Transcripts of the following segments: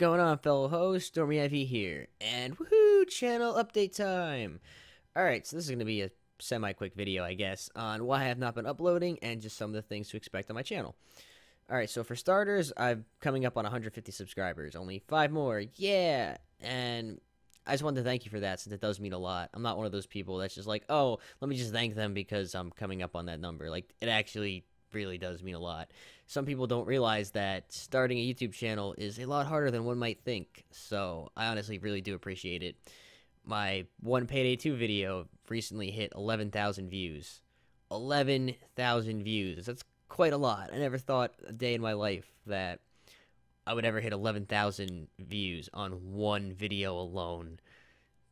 going on, fellow host? StormyIV here, and woohoo, channel update time! Alright, so this is going to be a semi-quick video, I guess, on why I have not been uploading and just some of the things to expect on my channel. Alright, so for starters, I'm coming up on 150 subscribers, only 5 more, yeah! And I just wanted to thank you for that, since it does mean a lot. I'm not one of those people that's just like, oh, let me just thank them because I'm coming up on that number. Like, it actually really does mean a lot. Some people don't realize that starting a YouTube channel is a lot harder than one might think, so I honestly really do appreciate it. My one Payday 2 video recently hit 11,000 views. 11,000 views. That's quite a lot. I never thought a day in my life that I would ever hit 11,000 views on one video alone.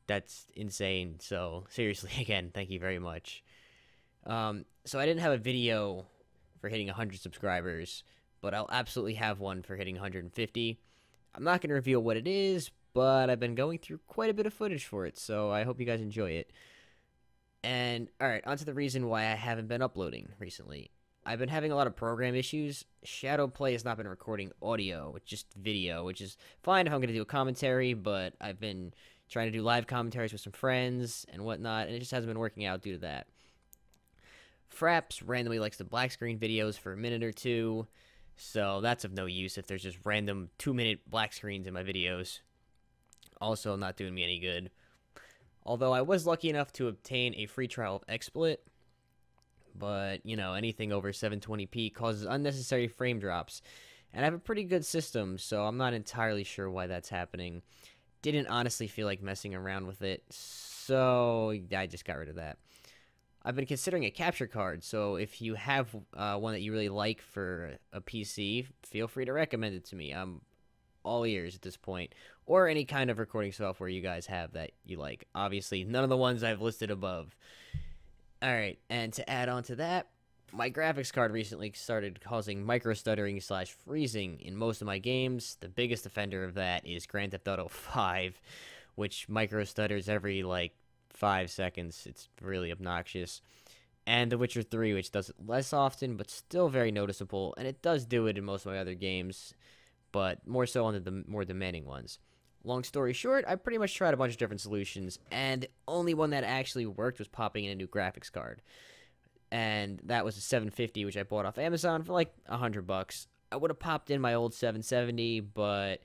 That's insane. So, seriously, again, thank you very much. So I didn't have a video for hitting 100 subscribers, but I'll absolutely have one for hitting 150. I'm not going to reveal what it is, but I've been going through quite a bit of footage for it, so I hope you guys enjoy it. And, alright, on to the reason why I haven't been uploading recently. I've been having a lot of program issues. Shadowplay has not been recording audio, it's just video, which is fine if I'm going to do a commentary, but I've been trying to do live commentaries with some friends and whatnot, and it just hasn't been working out due to that. Fraps randomly likes to black screen videos for a minute or two, so that's of no use if there's just random 2-minute black screens in my videos. Also not doing me any good. Although I was lucky enough to obtain a free trial of XSplit, but, you know, anything over 720p causes unnecessary frame drops, and I have a pretty good system, so I'm not entirely sure why that's happening. Didn't honestly feel like messing around with it, so I just got rid of that. I've been considering a capture card, so if you have one that you really like for a PC, feel free to recommend it to me. I'm all ears at this point, or any kind of recording software you guys have that you like. Obviously, none of the ones I've listed above. Alright, and to add on to that, my graphics card recently started causing micro-stuttering / freezing in most of my games. The biggest offender of that is Grand Theft Auto 5, which micro-stutters every, 5 seconds. It's really obnoxious. And The Witcher 3, which does it less often, but still very noticeable, and it does do it in most of my other games, but more so on the more demanding ones. Long story short, I pretty much tried a bunch of different solutions, and the only one that actually worked was popping in a new graphics card. And that was a 750, which I bought off Amazon for like $100. I would have popped in my old 770, but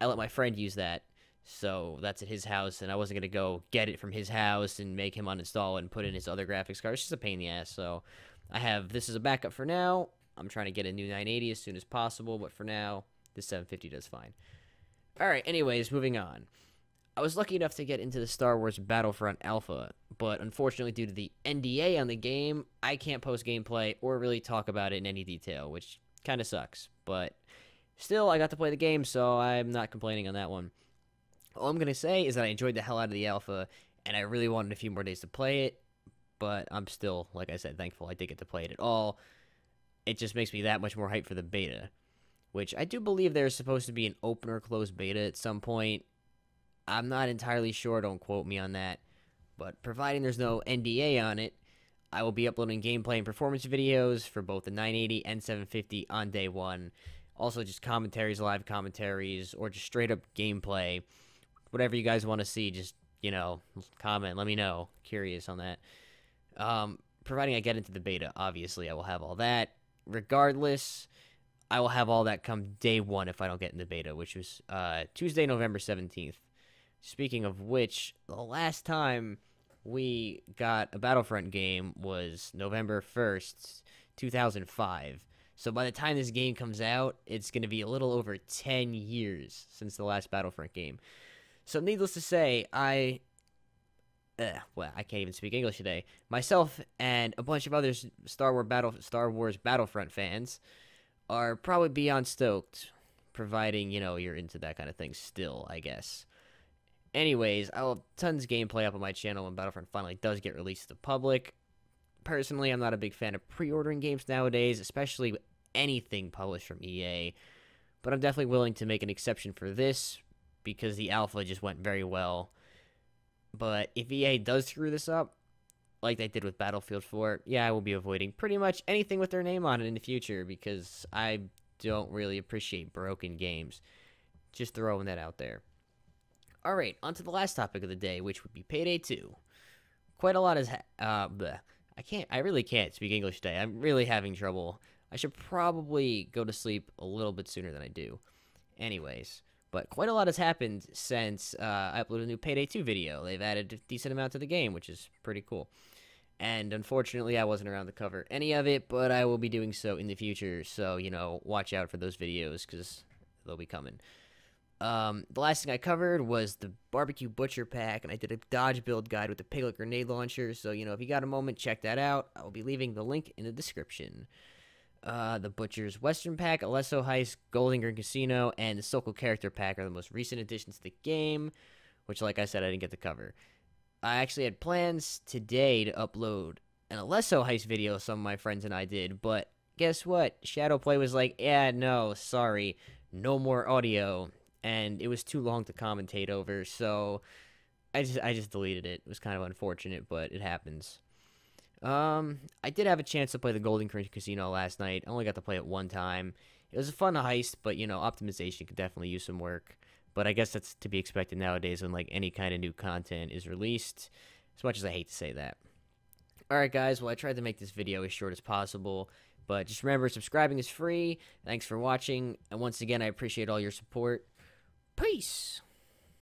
I let my friend use that. So that's at his house, and I wasn't going to go get it from his house and make him uninstall it and put in his other graphics card. It's just a pain in the ass. So I have this as a backup for now. I'm trying to get a new 980 as soon as possible, but for now, this 750 does fine. Alright, anyways, moving on. I was lucky enough to get into the Star Wars Battlefront Alpha, but unfortunately due to the NDA on the game, I can't post gameplay or really talk about it in any detail, which kind of sucks. But still, I got to play the game, so I'm not complaining on that one. All I'm going to say is that I enjoyed the hell out of the alpha, and I really wanted a few more days to play it, but I'm still, like I said, thankful I did get to play it at all. It just makes me that much more hyped for the beta, which I do believe there's supposed to be an open or closed beta at some point. I'm not entirely sure, don't quote me on that, but providing there's no NDA on it, I will be uploading gameplay and performance videos for both the 980 and 750 on day one. Also just commentaries, live commentaries, or just straight up gameplay. Whatever you guys want to see, just, you know, comment, let me know. Curious on that. Providing I get into the beta, obviously I will have all that. Regardless, I will have all that come day one if I don't get in the beta, which was Tuesday, November 17th. Speaking of which, the last time we got a Battlefront game was November 1st, 2005. So by the time this game comes out, it's going to be a little over 10 years since the last Battlefront game. So needless to say, I can't even speak English today. Myself and a bunch of other Star Wars Battlefront fans are probably beyond stoked, providing, you know, you're into that kind of thing still, I guess. Anyways, I'll have tons of gameplay up on my channel when Battlefront finally does get released to the public. Personally, I'm not a big fan of pre-ordering games nowadays, especially anything published from EA, but I'm definitely willing to make an exception for this, because the alpha just went very well. But if EA does screw this up, like they did with Battlefield 4, yeah, I will be avoiding pretty much anything with their name on it in the future, because I don't really appreciate broken games. Just throwing that out there. Alright, on to the last topic of the day, which would be Payday 2. Quite a lot has I really can't speak English today. I'm really having trouble. I should probably go to sleep a little bit sooner than I do. Anyways, but quite a lot has happened since I uploaded a new Payday 2 video. They've added a decent amount to the game, which is pretty cool. And unfortunately, I wasn't around to cover any of it, but I will be doing so in the future. So, you know, watch out for those videos, because they'll be coming. The last thing I covered was the Barbecue Butcher Pack, and I did a dodge build guide with the Piglet Grenade Launcher. So, you know, if you got a moment, check that out. I will be leaving the link in the description. The Butcher's Western Pack, Alesso Heist, Golden Gun Casino, and the Sokol Character Pack are the most recent additions to the game, which, like I said, I didn't get to cover. I actually had plans today to upload an Alesso Heist video some of my friends and I did, but guess what? Shadowplay was like, yeah, no, sorry, no more audio, and it was too long to commentate over, so I just deleted it. It was kind of unfortunate, but it happens. I did have a chance to play the Golden Gun Casino last night. I only got to play it one time. It was a fun heist, but, you know, optimization could definitely use some work. But I guess that's to be expected nowadays when, like, any kind of new content is released, as much as I hate to say that. Alright, guys, well, I tried to make this video as short as possible, but just remember, subscribing is free. Thanks for watching, and once again, I appreciate all your support. Peace!